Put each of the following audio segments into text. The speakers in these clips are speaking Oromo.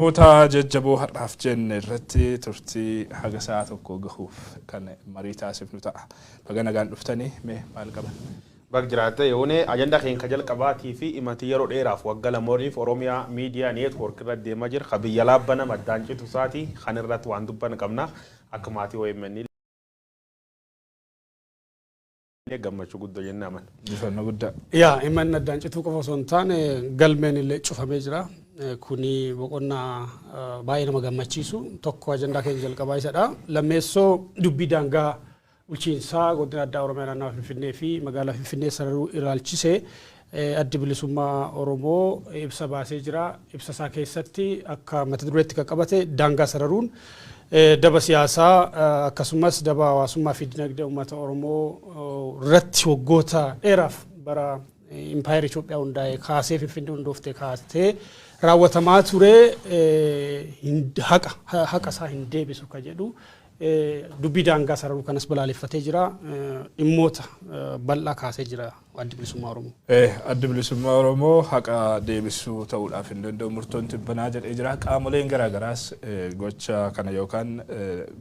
Ota jajjaboo har'aaf jenne irratti turtii haga sa'a tokko gahuuf kan marii taasifnu ta'a. Baga nagaan dhuftanii mee maal qaban? Bagjiraate yoone ajanda keenya kajal qabaatii fi imati yeroo dheeraaf waggaa lamooniif Oromiyaa Miidiyaa Neetwoork irra deemaa jira. Kabiyya laabbana maddaan citu isaati kan irratti waan dubban qabna akka maatii OMN gammachuu guddoo jennaaman. Bifannoo guddaa. Yaa iman maddaan cituu qofa osoo hin taane galmeen illee cufamee jira. Kuni boqonnaa baay'ee nama gammachiisu tokko ajandaa keenya jalqabaa isadha. Lammeessoo dubbii daangaa bulchiinsaa godina addaa Oromiyaa naannawaa Finfinnee fi magaalaa Finfinnee sararuu ilaalchisee addi bilisummaa Oromoo ibsa baasee jira. Ibsa isaa keessatti akka mata dureetti kan qabate daangaa sararuun daba siyaasaa akkasumas daba hawaasummaa fi dinagdee uummata Oromoo irratti waggoota dheeraaf bara Impaayera Itoophiyaa hundaa'e kaasee Finfinnee hundooftee kaastee raawwatamaa ture haqa isaa hin deebisu kan jedhu dubbii daangaa sararuu kanas balaaleffatee jira. Dhimmoota bal'aa kaasee jira addi bilisummaa Oromoo. Addi bilisummaa Oromoo haqa deebisuu ta'uudhaaf hin danda'u murtoon tibbanaa jedhee jira. Qaamoleen garaagaraas gocha kana yookaan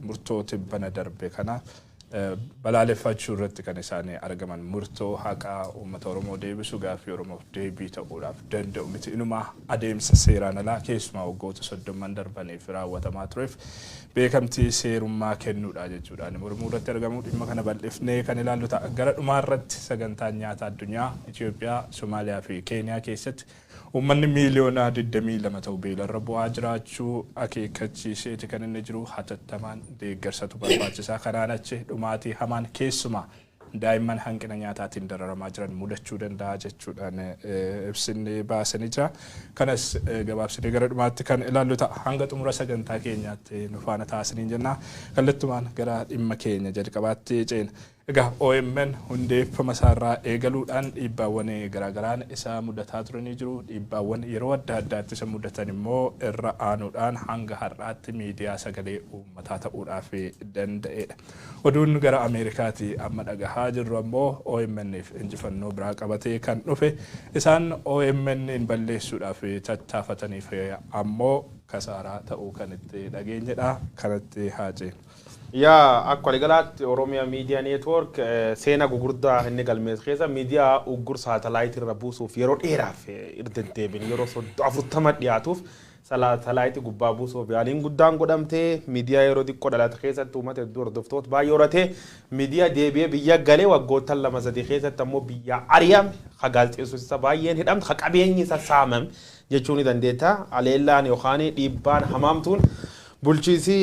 murtoo tibbana darbe kana balaaleffachuu irratti kan isaan argaman murtoo haqaa uummata Oromoo deebisuu gaaffii Oromoof deebii ta'uudhaaf danda'u miti inuma adeemsa seeraan alaa keessumaa waggoota 30 darbaniif raawwatamaa tureef beekamtii seerummaa kennuudha jechuudhaan mormuu irratti argamu dhimma kana bal'ifnee kan ilaallu ta'a. Gara dhumaa irratti sagantaan nyaata addunyaa Itoophiyaa, Somaaliyaa fi Keeniyaa keessatti uummanni miiliyoona 22 ta'u beelarra bu'aa jiraachuu akeekkachiiseeti kan inni jiru hatattamaan deeggarsatu barbaachisaa kanaan achi dhumaatii hamaan keessumaa daa'imman hanqina nyaataatiin dararamaa jiran mudachuu danda'a jechuudhaan ibsinni baasanii jira. Kanas gabaabsinee gara dhumaatti kan ilaallu ta'a. Hanga xumura sagantaa keenyaatti nu faana taasisaniin jenna. Kallattumaan gara dhimma keenya jalqabaatti ceena. Egaa OMN hundeeffama isaarraa eegaluudhaan dhiibbaawwan garaagaraan isa mudataa turanii jiru. Dhiibbaawwan yeroo adda addaatti isa mudatan immoo irra aanuudhaan hanga har'aatti miidiyaa sagalee uummataa ta'uudhaaf danda'edha. Oduun gara Ameerikaatti amma dhagahaa jirru ammoo OMN'if injifannoo biraa qabatee kan dhufe isaan OMN'n balleessuudhaaf tattaafataniif ammoo kasaaraa ta'uu kan itti dhageenyedha. Kanatti haajeen. Yaa akka waliigalaatti Oromiyaa Miidiyaa Neetwoork seenaa gugurdaa inni galmees keessa miidiyaa uggur saatalaayitii irra buusuuf yeroo dheeraaf irdedeebin yeroo 40 dhiyaatuuf saatalaayitii gubbaa buusuuf yaaliin guddaan godhamtee miidiyaa yeroo xiqqoo dhalate keessatti uummata hedduu hordoftoota baay'ee horatee miidiyaa deebi'ee biyya galee waggoota 2-3 keessatti ammoo biyya ari'ame gaazexeessota baay'een hidhamte qabeenyi isaa saamame jechuun ni dandeetta. Aleellaan yookaan dhiibbaan hamaamtuun bulchiisi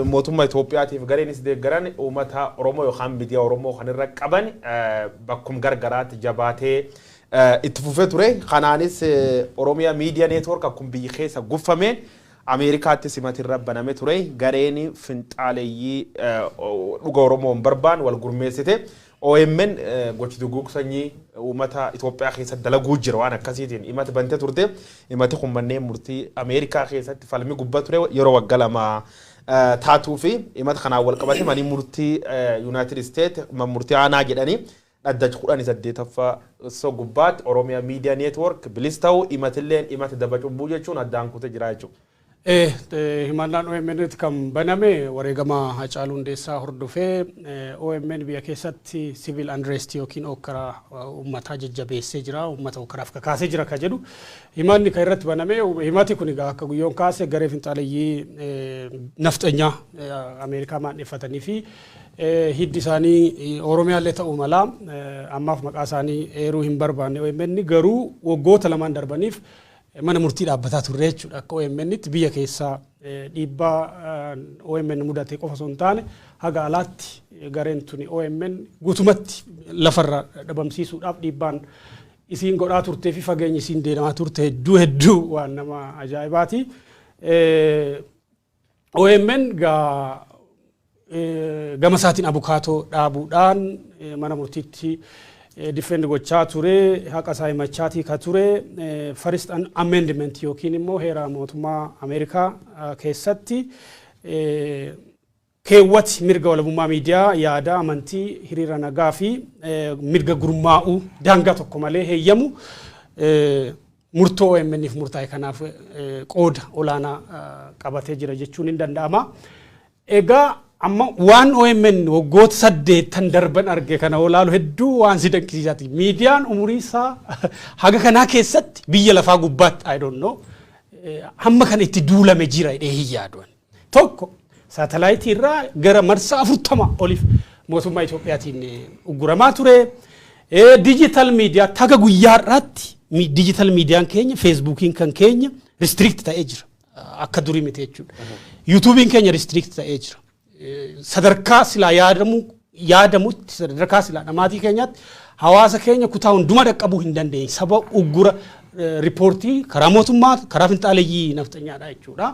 mootummaa Itoophiyaatiif gareenis deeggaran uummata Oromoo yookaan miidiyaa Oromoo kan irra qaban bakkum gargaraatti jabaatee itti fufee ture. Kanaanis Oromiyaa Miidiyaa Neetwoork akkuma biyya keessa guffameen Ameerikaatti simatirra baname ture. Gareen finxaaleeyyii dhuga Oromoon barbaan wal gurmeessite. OMN gochitu guuksanyii uummata Itoophiyaa keessatti dalaguu jira waan akkasiitiin himata bantee turte. Himati kun manneen murtii Ameerikaa keessatti falmii gubbaa ture yeroo waggaa lama taatuu fi himata kanaan wal qabate manii murtii United States murtii aanaa jedhanii dhaddacha 18ffaa so gubbaatti Oromiyaa Miidiyaa Neetwoork bilis ta'uu himatilleen himata daba cubbuu jechuun addaan kutee jira jechuudha. Himannaan OMN kan baname wareegama Hacaaluu Hundeessaa hordofee OMN biyya keessatti civil unrest yookiin okkara uummataa jajjabeessee jira uummata okkaraaf kakaasee jira kan jedhu himanni kan irratti baname himati kun egaa akka guyyoon kaase garee finxaaleeyyii nafxanyaa Ameerikaa maandheeffatanii fi hiddi isaanii Oromiyaallee ta'uu mala ammaaf maqaa isaanii eeruu hin barbaanne OMN garuu waggoota lamaan darbaniif mana murtii dhaabbataa turre jechuudha. Akka OMN'tti biyya keessaa dhiibbaa OMN mudate qofa osoo hin taane haga alaatti gareen tuni OMN guutumatti lafarra dhabamsiisuudhaaf dhiibbaan isiin godhaa turtee fi fageenyi isiin deemaa turte hedduu waan nama ajaa'ibaati. OMN gama isaatiin abukaatoo dhaabuudhaan mana murtiitti defend gochaa ture haqa isaa himachaatii ka ture first amendment yookiin immoo heera mootummaa Ameerikaa keessatti keewwati mirga walabummaa miidiyaa yaada amantii hiriira nagaa fi mirga gurmaa'uu daangaa tokko malee heeyyamu murtoo OMN fi murtaa'e kanaaf qooda olaanaa qabatee jira jechuun hin danda'ama. Egaa amma waan OMN waggoota 8 darban arge kana olaalu hedduu waan si danqisiisaati. Miidiyaan umurii isaa haga kanaa keessatti biyya lafaa gubbaatti I don't know hamma kana itti duulame jira jedhee hin yaadu. Tokko saatalaayitii irraa gara marsaa 40 oliif mootummaa Itoophiyaatiin ugguramaa ture. Digital media taga guyyaa irratti digital meediyaan keenya Facebookiin kan keenya restrict ta'ee jira. Akka durii miti jechuudha. YouTubein keenya restrict ta'ee jira. Sadarkaa silaa yaadamutti sadarkaa silaa dhamaatii keenyaatti hawaasa keenya kutaa hunduma dhaqqabuu hin dandeenye sababa uggura riipoortii karaa mootummaa karaa finxaaleeyyii nafxanyaadha jechuudha.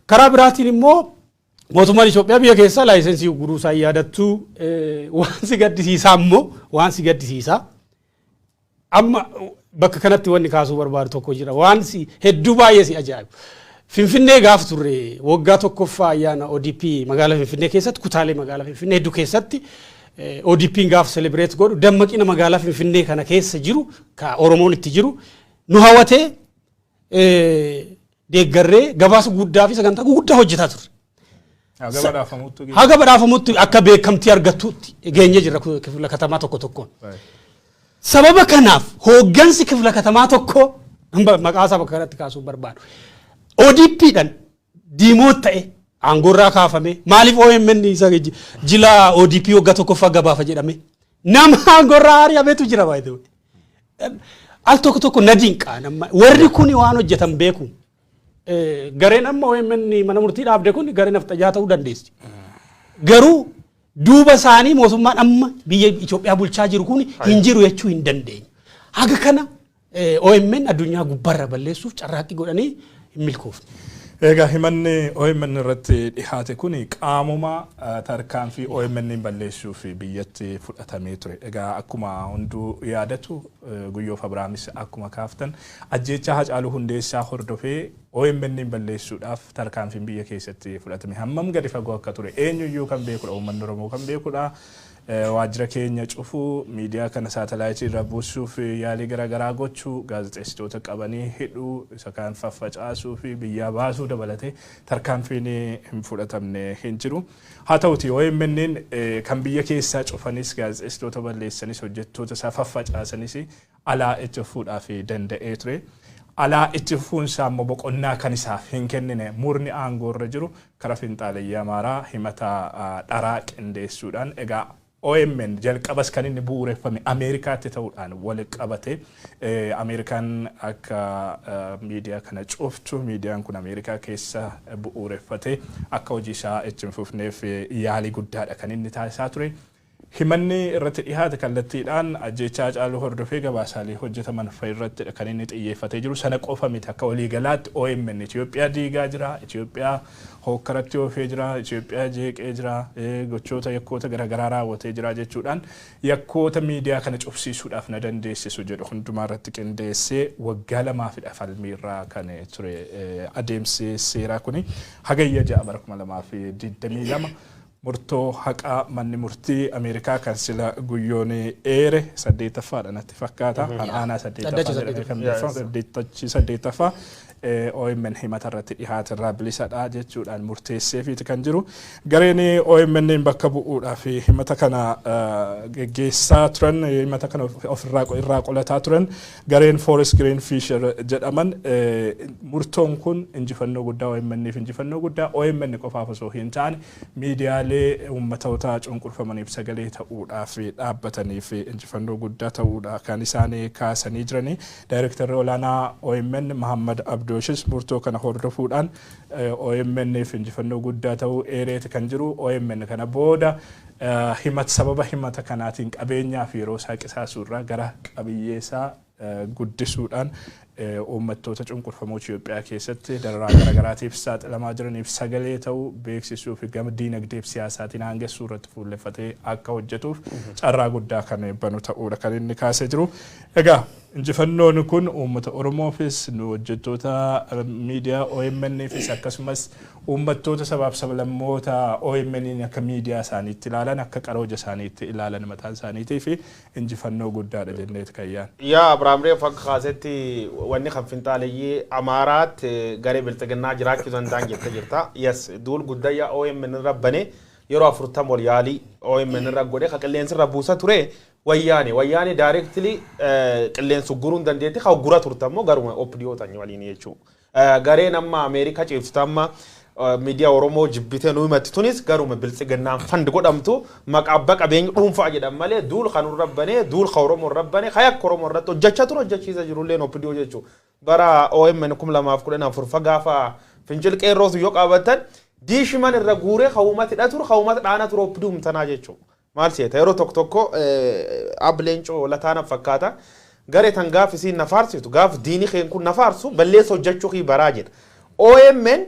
Karaa biraatiin immoo mootummaan Itoophiyaa biyya keessaa laayisensii ugguruu isaa yaadattu waan si gaddisiisaa immoo waan si gaddisiisaa amma bakka kanatti wanni kaasuu barbaadu tokko jira waan si hedduu baay'ee si ajaa'ibu. Finfinnee gaaf turre waggaa tokkoffaa ayyaana ODP magaalaa Finfinnee keessatti kutaalee magaalaa Finfinnee hedduu keessatti ODP'n gaaf celebrate godhu dammaqina magaalaa Finfinnee kana keessa jiru ka Oromoon itti jiru nu hawwatee deeggarree gabaasa guddaa fi sagantaa guddaa hojjetaa turre. Haga badhaafamutti akka beekamtii argattutti geenye jira kifla katamaa tokko tokkoon. Sababa kanaaf hooggansi kifla katamaa tokko maqaa isaa bakka kanatti kaasuu barbaadu. ODP'dhaan diimoot ta'e aangorraa kaafame maaliif OMN isa jila ODP waggaa tokkoffaa gabaafa jedhame nama aangorraa ari'ametu jira baay'ee. Al tokko na dinqaa nama warri kuni waan hojjetan beeku. Gareen amma OMN mana murtii dhaabde kun gareen nafxanyaa ta'uu dandeessi. Garuu duuba isaanii mootummaan amma biyya Itoophiyaa bulchaa jiru kun hin jiru jechuu hin dandeenye. Haga kana OMN addunyaa gubbarra balleessuuf carraaqqii godhanii hin milkoofne. Egaa himanni OMN irratti dhihaate kun qaamuma tarkaanfii OMN balleessuu fi biyyatti fudhatamee ture. Egaa akkuma hunduu yaadatu Guyyoof Abrahaamis akkuma kaaftan ajjeechaa Hacaaluu Hundeessaa hordofee OMN balleessuudhaaf tarkaanfiin biyya keessatti fudhatame hammam gadi fagoo akka ture eenyuyyuu kan beekudha uummanni Oromoo kan beekudha. Waajjira keenya cufuu miidiyaa kana saatalaayitii irra buusuuf yaalii garaagaraa gochuu gaazexeessitoota qabanii hidhuu isa kaan faffacaasuu fi biyyaa baasuu dabalatee tarkaanfiin hin fudhatamne hin jiru. Haa ta'uti OMN kan biyya keessaa cufanis gaazexeessitoota balleessanis hojjettoota isaa faffacaasanis alaa itti fuudhaaf danda'ee ture. Alaa itti fuunsaa immoo boqonnaa kan isaaf hin kennine murni aangoo irra jiru karaa finxaaleeyyii Amaaraa himata dharaa qindeessuudhaan egaa OMN jalqabas kan inni bu'uureffame Ameerikaatti ta'uudhaan wal qabate Ameerikaan akka miidiyaa kana cuftu miidiyaan kun Ameerikaa keessa bu'uureffate akka hojii isaa itti hin fufneef yaalii guddaadha kan inni taasisaa ture. Himanni irratti dhihaate kallattiidhaan ajjeechaa Hacaaluu hordofee gabaasaalee hojjetaman irratti kan inni xiyyeeffatee jiru sana qofa miti akka waliigalaatti OMN Itoophiyaa diigaa jira, Itoophiyaa hokkaratti oofee jira, Itoophiyaa jeeqee jira, gochoota yakkoota garaagaraa raawwatee jira jechuudhaan yakkoota miidiyaa kana cufsiisuudhaaf na dandeessisu jedhu hundumaa irratti qindeessee waggaa 2 falmiirraa kan ture adeemsi seeraa kuni hagayya 6 bara 2022 murtoo haqaa manni murtii Ameerikaa kan sila guyyoon eere 8ffaadha natti fakkaata aanaa 8ffaa OMN himata irratti dhihaate irraa bilisadha jechuudhaan murteesseefiiti kan jiru gareen OMN bakka bu'uudhaaf himata kana geggeessaa turan himata kana irraa qolataa turan gareen Forest Green Fisher jedhaman murtoon kun injifannoo guddaa OMNif injifannoo guddaa OMN qofaaf osoo hin taane miidiyaalee uummatoota cunqurfamaniif sagalee ta'uudhaaf dhaabbataniif injifannoo guddaa ta'uudha kan isaan kaasanii jiranii daayirektarri olaanaa OMN Muhammad Abdooshis murtoo kana hordofuudhaan OMNif injifannoo guddaa ta'uu eereeti kan jiru OMN kana booda sababa himata kanaatiin qabeenyaa fi yeroo isaa qisaasuurraa gara qabiyyeessaa guddisuudhaan uummattoota cunqurfamoo Itoophiyaa keessatti dararaa garaagaraatiif saaxilamaa jiraniif sagalee ta'uu beeksisuu fi gama diinagdee fi siyaasaatiin hangessuu irratti fuulleeffatee akka hojjetuuf carraa guddaa kan banu ta'uudha kan inni kaasee jiru. Egaa injifannoon kun uummata Oromoofis nu hojjettoota miidiyaa OMN'fis akkasumas uummattoota sabaaf sablammoota OMN'n akka miidiyaa isaaniitti ilaalan akka qarooja isaaniitti ilaalan mataan isaaniitii fi injifannoo guddaadha jenneet kayyaan. Yaa Abrahaam Reef akka kaasetti wanni kan finxaaleyyii Amaaraat garee bilxiginnaa jiraachuu danda'an jettee jirta. Yes duul guddaa yaa OMN irra bane yeroo 40 ol yaalii OMN irra godhe ka qilleensi irra buusa ture wayyaani directly qilleensu guruun dandeetti ka gura turtammoo garuma opdiyootan waliin jechuudha. Gareen amma Ameerikaa ciiftamma miidiyaa Oromoo jibbitee nu himatti tunis garuma bilxiginnaan fandi godhamtu maqaa qabeenya dhuunfaa jedhan malee duul kan rabbanee duul ka Oromoo rabbanee kayak Oromoo irratti hojjechaa ture hojjechiisa jirullee opdiyoo jechuudha. Bara OMN 2014 fagaafa fincil qeerroosu yoo qabatan diishiman irra guuree hawumatti dhatur hawumatti dhaana ture opdiyoom tanaa jechuudha. Maal seeta yeroo tokko ableencoo lataana fakkaata garee tan gaaf isiin nafaarsitu gaaf diini keen kun nafaarsu balleessa hojjechuu kii baraa jedha. OMN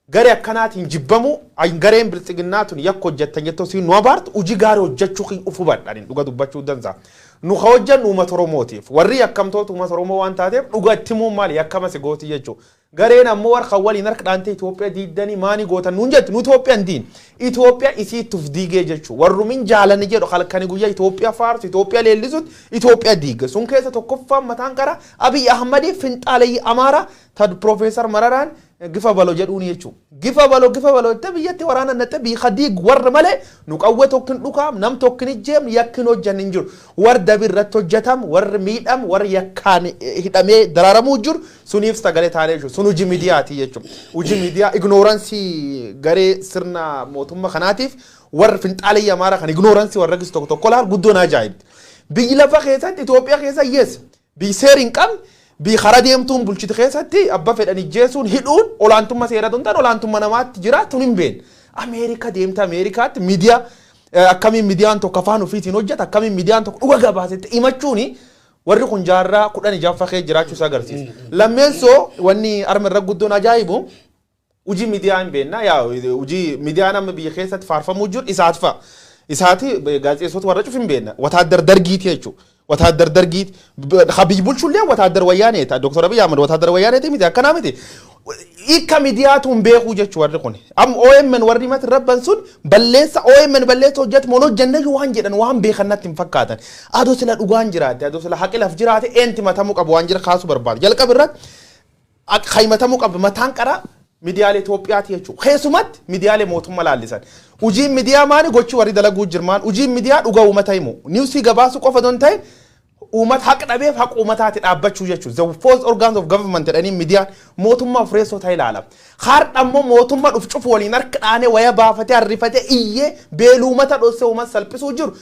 garee akkanaatiin jibbamu gareen bilxiginnaatun yakka hojjettan jettoo siin nu abaartu hojii gaarii hojjechuu kii ufu badhaadhin dhuga dubbachuu danda'a. Nu ka hojjannu uummata Oromootiif warri yakkamtoota uummata Oromoo waan taateef dhuga itti muun maali yakkama si gootii jechuudha. Gareen ammoo warra waliin harka dhaante Itoophiyaa diiddanii maani gootan nuun jettu nu Itoophiyaan diin Itoophiyaa isii tuf diigee jechuudha. Warrumin jaalani jedhu halkanii guyyaa Itoophiyaa faarsu Itoophiyaa leellisuut Itoophiyaa diiga. Sun keessa tokkoffaan mataan qara Abiy Ahmad finxaaleyyii Amaara tad Profeesar Mararaan gifa baloo jedhuun jechuudha. Gifa baloo itti biyyatti waraana natte bii khadiig warra malee nu qawwee tokkin dhukaam nam tokkin ijjeem yakkin hojjan hin jiru. War dabirratti hojjetam war miidham war yakkaan hidhamee daraaramuu jiru suniif sagalee taanee jiru. Sun hojii miidiyaati jechuudha. Hojii miidiyaa ignooraansii garee sirna mootummaa kanaatiif warra finxaaleyyii Amaaraa kan ignooraansii warra gisu tokko laal guddoon ajaa'ibdi. Biyyi lafa keessatti Itoophiyaa keessa yes biyyi seeriin qabni bi khara deemtuun bulchiti keessatti abba fedhani jeesuun hidhuun olaantummaa seeratuun tan olaantummaa namaatti jiraatu hin been. Ameerika deemta Ameerikaatti miidiyaa akkamiin miidiyaan tokko afaan ofiitiin hojjeta akkamiin miidiyaan tokko dhuga gabaasetti himachuuni warri kun jaarraa 16 kee jiraachuu isaa agarsiisa. Lammeessoo wanni arma irra guddoon ajaa'ibu hojii miidiyaan beenna yaa hojii miidiyaan amma biyya keessatti faarfamuu jiru isaati gaazexeessota warra cufin beenna wataadar dargiiti jechuudha. وتهدر درجيت خبيب بولشولي وتهدر ويانه تا دكتور أبي يعمل وتهدر ويانه تيمي ده كلامه تي كميدياتهم بيخو جت ورقوني أم من وري ما تربى سون بلّيس من بلّيس وجت مونو جنة وان جدا وان بيخنات تنفكاتن أدو سلا أوغان جرات أدو سلا حكي لف جرات أنت ما تموك أبو وان جرا خاص برباد يلا كبرت خايمة تموك أبو ما تانكرا ميديالي توبياتي يشو خيسومات ميديالي موتهم ملالسان وجي ميديا ماني قوتشو وريد لقو جرمان وجي ميديا أوغا ومتايمو نيوسي قباسو قوفا دون تاي ومت حق نبيف حق ومتات الأبتشو يشو the false organs of government يعني ميديا موتهم ما فريسو تاي العالم خار أمو موتهم ما أفشوف ولي نرك أنا ويا بافتي الرفاتي إيه بيلو متى لوسه وما سلبسو جرو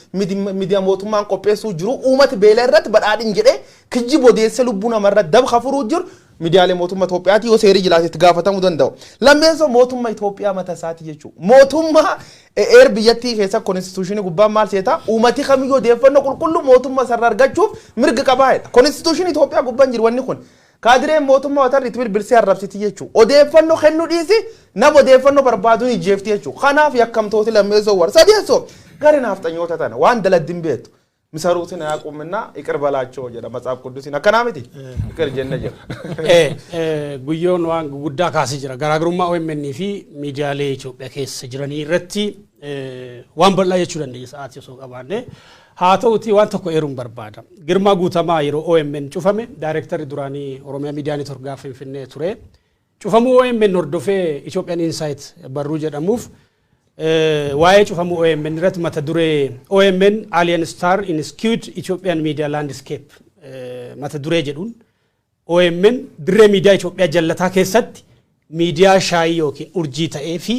ميديا موتهم ما نقبسو جرو ومت بيلرت بعدين جري كجيبو دي سلوبونا مرة دب خفرو جرو ميديالي موتوما توبياتي وسيري جلاسي تقافتا مدندو لما يسو موتوما توبيا متساتي يجو موتوما اير بياتي خيسا كونستيتوشني قبا مال سيتا ومتي خميو ديفنو كل موتوما سرار گچوف مرق قبايت كونستيتوشني توبيا قبا نجر واني خون كادرين موتوما وطر رتبير برسي الربسيتي يجو او ديفنو خنو ديسي نبو ديفنو بربادوني جيفتي يجو خناف يكم توتي لما يسو ور سادي يسو غارين هفتانيو تتانا وان دلدين بيتو مساروتنا يقومنا يقربلاچو جدا مصاب قدوسنا كنامتي يقر جنة جرا ጉዮን ዋን ጉዳ ካሲ ጅራ ጋራግሩማ OMN fi ሚዲያሌ ኢትዮጵያ keessa jiranii irratti waan bal'aa jechuu dandeenya sa'aatii osoo qabaanne haa ta'uti waan tokko eeruun barbaada girmaa guutamaa yeroo OMN cufame daayirektarri duraanii Oromiyaa Miidiyaa Neetwork gaafa Finfinnee ture cufamuu OMN hordofee Ethiopian Insight barruu jedhamuuf waa'ee cufamuu OMN irratti mata duree OMN Alien Star in Skewed Ethiopian Media Landscape mata duree jedhuun OMN dirree miidiyaa Itoophiyaa jallataa keessatti miidiyaa shaayii yookiin urjii ta'ee fi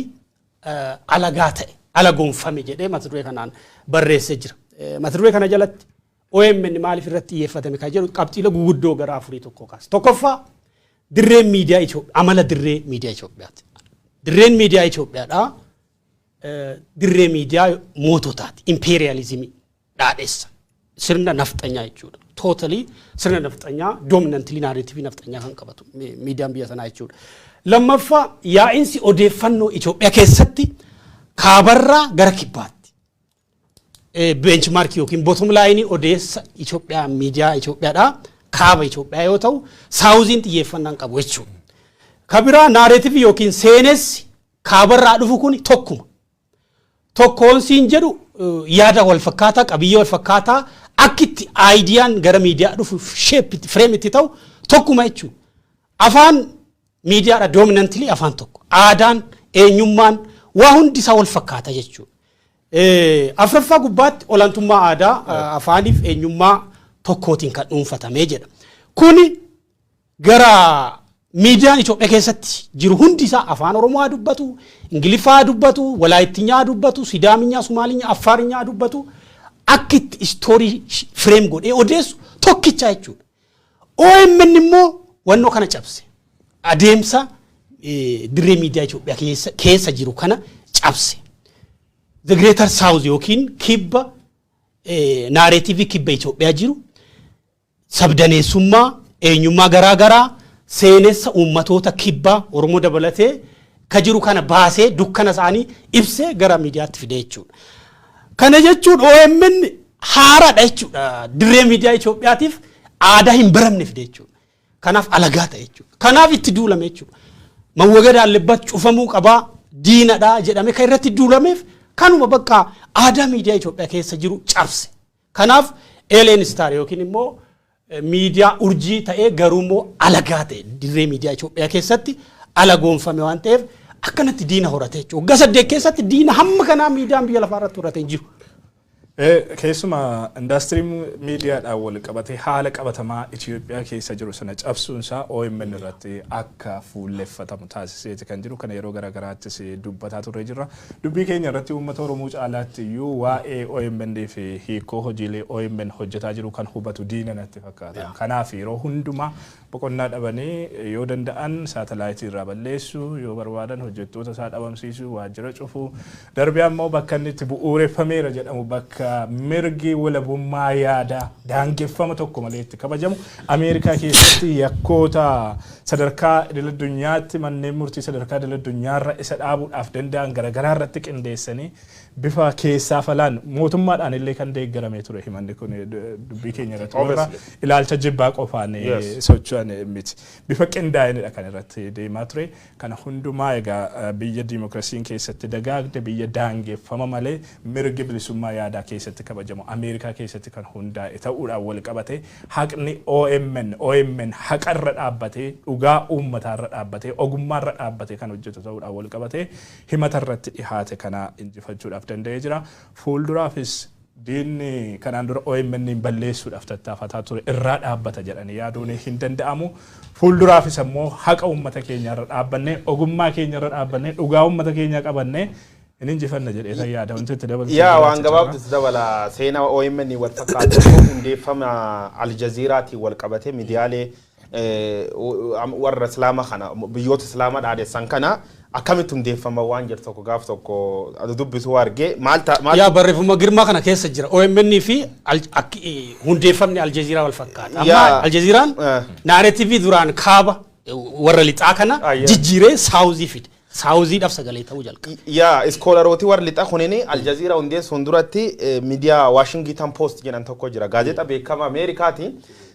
alagaa ta'e alagoonfame jedhee mata duree kanaan barreessee jira. Mata duree kana jalatti OMN maaliif irratti xiyyeeffatame kan jedhu qabxiilee guguddoo gara afurii tokko kaasa. Tokkoffaa dirreen miidiyaa Itoophiyaa amala dirree miidiyaa Itoophiyaati. Dirreen miidiyaa Itoophiyaadhaa dirree miidiyaa moototaati. Imperializimii dhaadheessa. Sirna nafxanyaa jechuudha. Totally sirna nafxanyaa dominantly narrative nafxanyaa kan qabatu miidiyaan biyya sanaa jechuudha. Lammaffaa yaa'insi odeeffannoo Itoophiyaa keessatti kaabarraa gara kibbaatti benchmark yookiin bottom line odeessa Itoophiyaa miidiyaa Itoophiyaadhaa kaaba Itoophiyaa yoo ta'u saawuziin xiyyeeffannaan qabu jechuudha. Kabiraa naareetiivii yookiin seenessi kaabarraa dhufu kun tokkuma. Tokkoon siin jedhu yaada wal fakkaataa qabiyyee wal fakkaataa akkitti aayidiyaan gara miidiyaa dhufu sheepitti fireemitti ta'u tokkuma jechuudha. Afaan miidiyaadha doominantilii afaan tokko. Aadaan eenyummaan waa hundi isaa wal fakkaata jechuudha. Afraffaa gubbaatti olaantummaa aadaa afaaniif eenyummaa tokkootiin kan dhuunfatamee jedha. Kuni gara miidiyaan Itoophiyaa keessatti jiru hundi isaa afaan Oromoo dubbatu, Ingiliffaa dubbatu, Walaayittinyaa dubbatu, Sidaaminyaa, Sumaalinyaa, Affaarinyaa dubbatu akkitti istoorii fireem godhee odeessu tokkicha jechuudha. OMN immoo wannoo kana cabse. Adeemsa dirree miidiyaa Itoophiyaa keessa jiru kana cabse. The Greater South yookiin kibba naareetiivii kibba Itoophiyaa jiru sabdaneessummaa eenyummaa garaa garaa seenessa uummatoota kibbaa Oromoo dabalatee ka jiru kana baasee dukkana isaanii ibsee gara miidiyaatti fide jechuudha. Kana jechuun OMN haaraadha jechuudha. Dirree miidiyaa Itoophiyaatiif aadaa hin baramne fide jechuudha. Kanaaf alagaa ta'e jechuudha. Kanaaf itti duulame jechuudha. Mawwagadaan lebbatti cufamuu qabaa diinadhaa jedhame kan irratti duulameef kanuma bakka aadaa miidiyaa Itoophiyaa keessa jiru cabse. Kanaaf Elen Star yookiin immoo miidiyaa urjii ta'ee garuu immoo alagaa ta'e dirree miidiyaa Itoophiyaa keessatti alagoonfame waan ta'eef akkanatti diina horate jechuudha. Waggaa 8 keessatti diina hamma kanaa miidiyaan biyya lafaa irratti horate hin jiru. Keessumaa indaastirii miidiyaadhaan wal qabatee haala qabatamaa Itoophiyaa keessa jiru sana cabsuunsaa OMN irratti akka fuulleffatamu taasiseeti kan jiru kana yeroo garaagaraattis dubbataa turre jirra. Dubbii keenya irratti uummata Oromoo caalaatti iyyuu waa'ee OMN fi hiikoo hojiilee OMN hojjetaa jiru kan hubatu diina natti fakkaata. Kanaaf yeroo hundumaa boqonnaa dhabanii yoo danda'an saatalaayitii irraa balleessu yoo barbaadan hojjettoota isaa dhabamsiisu waajjira cufuu darbee ammoo bakka inni itti bu'uureffameera jedhamu bakka mirgi walabummaa yaadaa daangeffama tokko malee itti kabajamu Ameerikaa keessatti yakkoota sadarkaa idil-addunyaatti manneen murtii sadarkaa idil-addunyaarra isa dhaabuudhaaf danda'an garaagaraa irratti qindeessanii bifa keessaa falaan mootummaadhaan illee kan deeggarame ture himanni kun dubbii keenya irratti ilaalcha jibbaa qofaan socho'an miti bifa qindaa'inidha kan irratti deemaa ture kana hundumaa egaa biyya diimokiraasiin keessatti dagaagde biyya daangeffama malee mirgi bilisummaa yaadaa keessatti kabajamu Ameerikaa keessatti kan hundaa'e ta'uudhaan wal qabate haqni OMN haqarra dhaabbatee dhugaa uummataarra dhaabbatee ogummaarra dhaabbatee kan hojjetu ta'uudhaan wal qabate himatarratti dhihaate kana injifachuudhaaf danda'ee jira. Fuulduraafis diinni kanaan dura OMN balleessuudhaaf tattaafataa ture irraa dhaabbata jedhanii yaaduun hin danda'amu. Fuulduraafis ammoo haqa uummata keenyarra dhaabbanne ogummaa keenyarra dhaabbanne dhugaa uummata keenya qabanne hin injifanna jedhee yaada wanti itti dabalu. Yaa waan gabaabduutti dabala seenaa OMN wal fakkaatu hundeeffama Aljazeeraatiin wal qabate miidiyaalee warra Islaamaa kana biyyoota Islaamaa dhaadheessan kana akkamitti hundeeffama waan jedhu tokko gaaf tokko dubbisuu argee maal yaa barreeffama girmaa kana keessa jira OMN fi hundeeffamni Aljazeeraa wal fakkaata. Amma Aljazeeraan naareetiivii duraan kaaba warra lixaa kana jijjiiree saawuzii fide. Saawuziidhaaf sagalee ta'uu jalqabe. Yaa iskoolarooti warra lixaa kunini Aljazeeraa hundeessuun duratti miidiyaa Washington Post jedhan tokko jira. Gaazexaa beekamaa Ameerikaatiin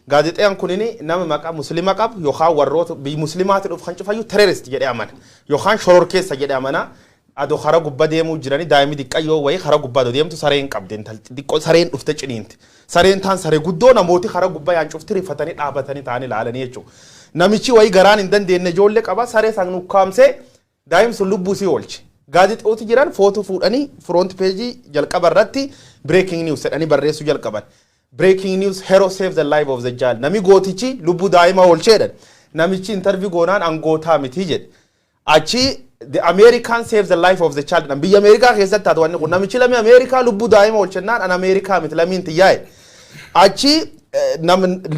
gaazexaan kunini nama maqaa muslima qabu yookaan warroota biyya muslimaatti dhufu kan cufayyuu terrorist jedhee amana yookaan shororkeessa jedhee amana adoo karaa gubbaa deemuu jiranii daa'imni xiqqayyoo wayii karaa gubbaa deemtu sareen qabdeen xiqqoo sareen dhufte ciniinti. Sareen taan saree guddoo namooti karaa gubbaa yaan cufti rifatanii dhaabatanii ta'anii ilaalanii jechuudha. Namichi wayii garaan hin dandeenye ijoollee qaba saree san nukkaamsee daa'im sun lubbuu si oolche. Gaazexooti jiran footoo fuudhanii front page jalqaba irratti breaking news jedhanii barreessuu jalqaban. Breaking news hero save the life of the child. Nami gootichi lubbuu daa'ima oolcheedhan. Namichi interview goonaan angootaa miti jedhe. Achi the American save the life of the child. Biyya Ameerikaa keessatti taatu wanni kun namichi lamii Ameerikaa lubbuu daa'ima oolchennaan an Ameerikaa miti lamiin xiyyaa'e. Achi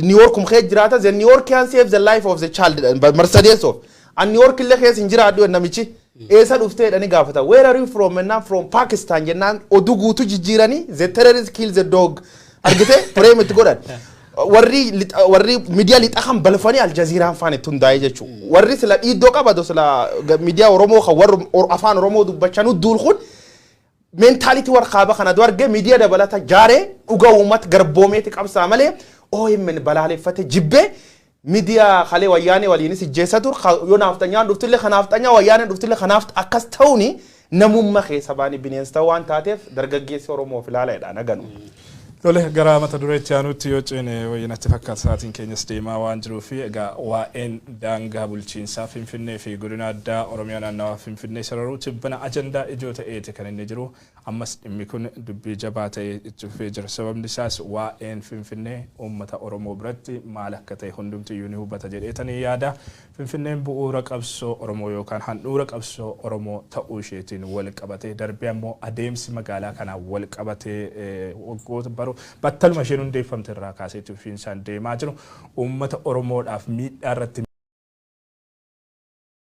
New York kumkee jiraata the New Yorkian save the life of the child marsadeessoof. An New York illee keessa hin jiraadhu namichi eessa dhufteedhani gaafata. Where are you from? Ennaan from Pakistan jennaan oduu guutuu jijjiiranii the terrorist kill the dog. Argite frame itti godhan. Warri miidiyaa lixaa kan balfanii Aljazeeraan faan itti hundaa'ee jechuudha. Warri sila dhiiddoo qabatu sila miidiyaa Oromoo kan warra afaan Oromoo dubbachanuu duulkuun meentaalitii warra kaaba kana argee miidiyaa dabalata jaaree dhugaa uummata garboomeeti qabsaa malee OMN balaaleffate jibbee miidiyaa halee wayyaanee waliinis ijjeessa tur yoo naaftanyaan dhuftille kanaaftanya wayyaanee dhuftille kanaaft akkas ta'uuni namummaa keessa baanii bineensa ta'uu waan taateef dargaggeessi Oromoo filaalaadhaan aganu. Tole gara mata dureetti aanutti yoo ceene wayyinatti fakkaata sa'aatiin keenyas deemaa waan jiruuf egaa waa'een daangaa bulchiinsaa Finfinnee fi godina addaa Oromiyaa naannawaa Finfinnee sararuu tibbana ajandaa ijoo ta'eeti kan inni jiru ammas dhimmi kun dubbii jabaa ta'ee itti fufee jira sababni isaas waa'een Finfinnee uummata Oromoo biratti maal akka ta'e hundumtiyyuu ni hubata jedheetanii yaada Finfinneen bu'uura qabsoo Oromoo yookaan handhuura qabsoo Oromoo ta'uu isheetiin wal qabatee darbee ammoo adeemsi magaalaa kanaa wal qabatee waggoota battaluma isheen hundeeffamte irraa kaaseetti ofiin isaan deemaa jiru uummata Oromoodhaaf miidhaa irratti